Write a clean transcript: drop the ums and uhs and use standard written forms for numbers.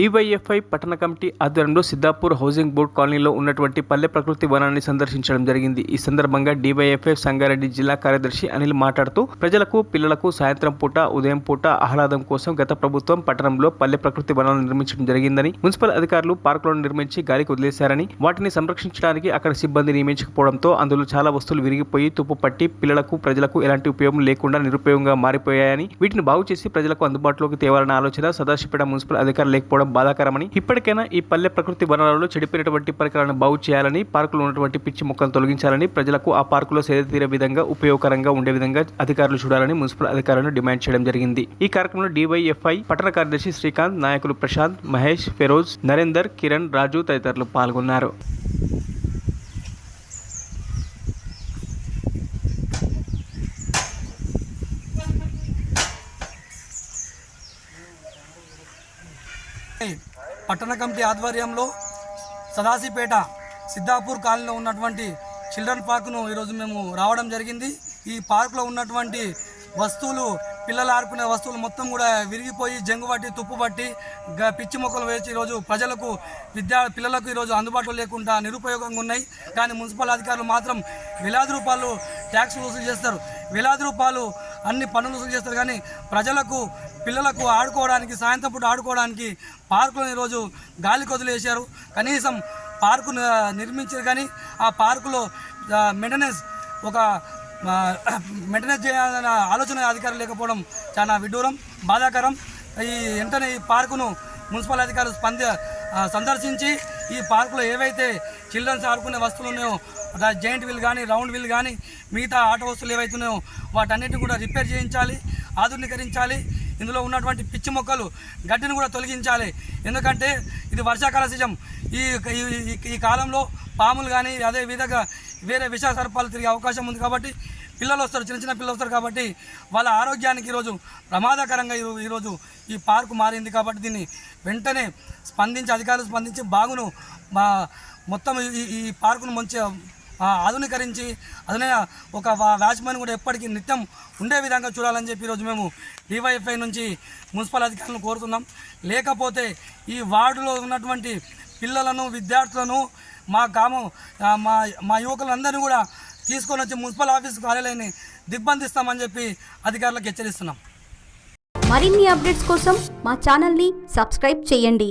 DYFI పట్టణ committee ఆధ్వర్యంలో Siddhapur housing board కాలనీలో ఉన్నటువంటి పల్లె ప్రకృతి వనాన్ని సందర్శించడం జరిగింది. ఈ సందర్భంగా డివైఎఫ్ఐ సంగారెడ్డి జిల్లా కార్యదర్శి అనిల్ మాట్లాడుతూ ప్రజలకు పిల్లలకు సాయంత్రం పూట ఉదయం పూట ఆహ్లాదం కోసం గత ప్రభుత్వం పట్టణంలో పల్లె ప్రకృతి వనాలను నిర్మించడం జరిగిందని, మున్సిపల్ అధికారులు పార్కులను నిర్మించి గాలికి వదిలేశారని, వాటిని సంరక్షించడానికి అక్కడ సిబ్బంది నియమించకపోవడంతో అందులో చాలా వస్తువులు విరిగిపోయి తుప్పు పట్టి పిల్లలకు ప్రజలకు ఎలాంటి ఉపయోగం లేకుండా నిరుపయోగంగా మారిపోయాయని, వీటిని బాగు చేసి ప్రజలకు అందుబాటులోకి తేవాలన్న ఆలోచన సదాశివపేట మున్సిపల్ అధికారులు లేకపోవడం బాధాకరమని, ఇప్పటికైనా ఈ పల్లె ప్రకృతి వనాలలో చెడిపోయినటువంటి పరికరాలను బాగు చేయాలని, పార్కులో ఉన్నటువంటి పిచ్చి మొక్కలను తొలగించాలని, ప్రజలకు ఆ పార్కులో సేద తీరే విధంగా ఉపయోగకరంగా ఉండే విధంగా అధికారులు చూడాలని మున్సిపల్ అధికారులను డిమాండ్ చేయడం జరిగింది. ఈ కార్యక్రమంలో డివైఎఫ్ఐ పట్టణ కార్యదర్శి శ్రీకాంత్, నాయకులు ప్రశాంత్, మహేష్, ఫెరోజ్, నరేందర్, కిరణ్, రాజు తదితరులు పాల్గొన్నారు. పట్టణ కమిటీ ఆధ్వర్యంలో సదాశివపేట సిద్ధాపూర్ కాలనీలో ఉన్నటువంటి చిల్డ్రన్ పార్కును ఈరోజు మేము రావడం జరిగింది. ఈ పార్కులో ఉన్నటువంటి వస్తువులు, పిల్లలు ఆడుకునే వస్తువులు మొత్తం కూడా విరిగిపోయి జంగు పట్టి తుప్పు పట్టి పిచ్చి మొక్కలు వేసి ఈరోజు ప్రజలకు పిల్లలకు ఈరోజు అందుబాటులో లేకుండా నిరుపయోగంగా ఉన్నాయి. కానీ మున్సిపల్ అధికారులు మాత్రం వేలాది రూపాయలు ట్యాక్స్ వసూలు చేస్తారు, వేలాది రూపాయలు అన్ని పన్నులు వసూలు చేస్తారు. కానీ ప్రజలకు పిల్లలకు ఆడుకోవడానికి, సాయంత్రం పూట ఆడుకోవడానికి పార్కులను ఈరోజు గాలికి వదిలేశారు. కనీసం పార్కు నిర్మించారు కానీ ఆ పార్కులో మెయింటెనెన్స్ చేయాలన్న ఆలోచన అధికారులు లేకపోవడం చాలా విడ్డూరం, బాధాకరం. వెంటనే ఈ పార్కును మున్సిపల్ అధికారులు సందర్శించి ఈ పార్కులో ఏవైతే చిల్డ్రన్స్ ఆడుకునే వస్తువులు ఉన్నాయో, జైంట్ వీల్ కానీ, రౌండ్ వీల్ కానీ, మిగతా ఆట వస్తువులు ఏవైతున్నాయో వాటన్నిటిని కూడా రిపేర్ చేయించాలి, ఆధునీకరించాలి. ఇందులో ఉన్నటువంటి పిచ్చి మొక్కలు, గడ్డిని కూడా తొలగించాలి. ఎందుకంటే ఇది వర్షాకాల సీజన్. ఈ కాలంలో పాములు కానీ అదే విధంగా వేరే విష సర్పాలు తిరిగే అవకాశం ఉంది. కాబట్టి పిల్లలు వస్తారు, చిన్న చిన్న పిల్లలు వస్తారు. కాబట్టి వాళ్ళ ఆరోగ్యానికి ఈరోజు ప్రమాదకరంగా ఈరోజు ఈ పార్కు మారింది. కాబట్టి దీన్ని వెంటనే అధికారులు స్పందించి బాగును మొత్తం ఈ పార్కును మంచిగా ఆధునీకరించి ఒక వాచ్మెన్ కూడా ఎప్పటికీ నిత్యం ఉండే విధంగా చూడాలని చెప్పి ఈరోజు మేము డివైఎఫ్ఐ నుంచి మున్సిపల్ అధికారులను కోరుతున్నాం. లేకపోతే ఈ వార్డులో ఉన్నటువంటి పిల్లలను, విద్యార్థులను, మా యువకులందరినీ కూడా తీసుకొని వచ్చి మున్సిపల్ ఆఫీస్ కార్యాలయాన్ని దిగ్బంధిస్తామని చెప్పి అధికారులకు హెచ్చరిస్తున్నాం. మరిన్ని అప్డేట్స్ కోసం మా ఛానల్ని సబ్స్క్రైబ్ చేయండి.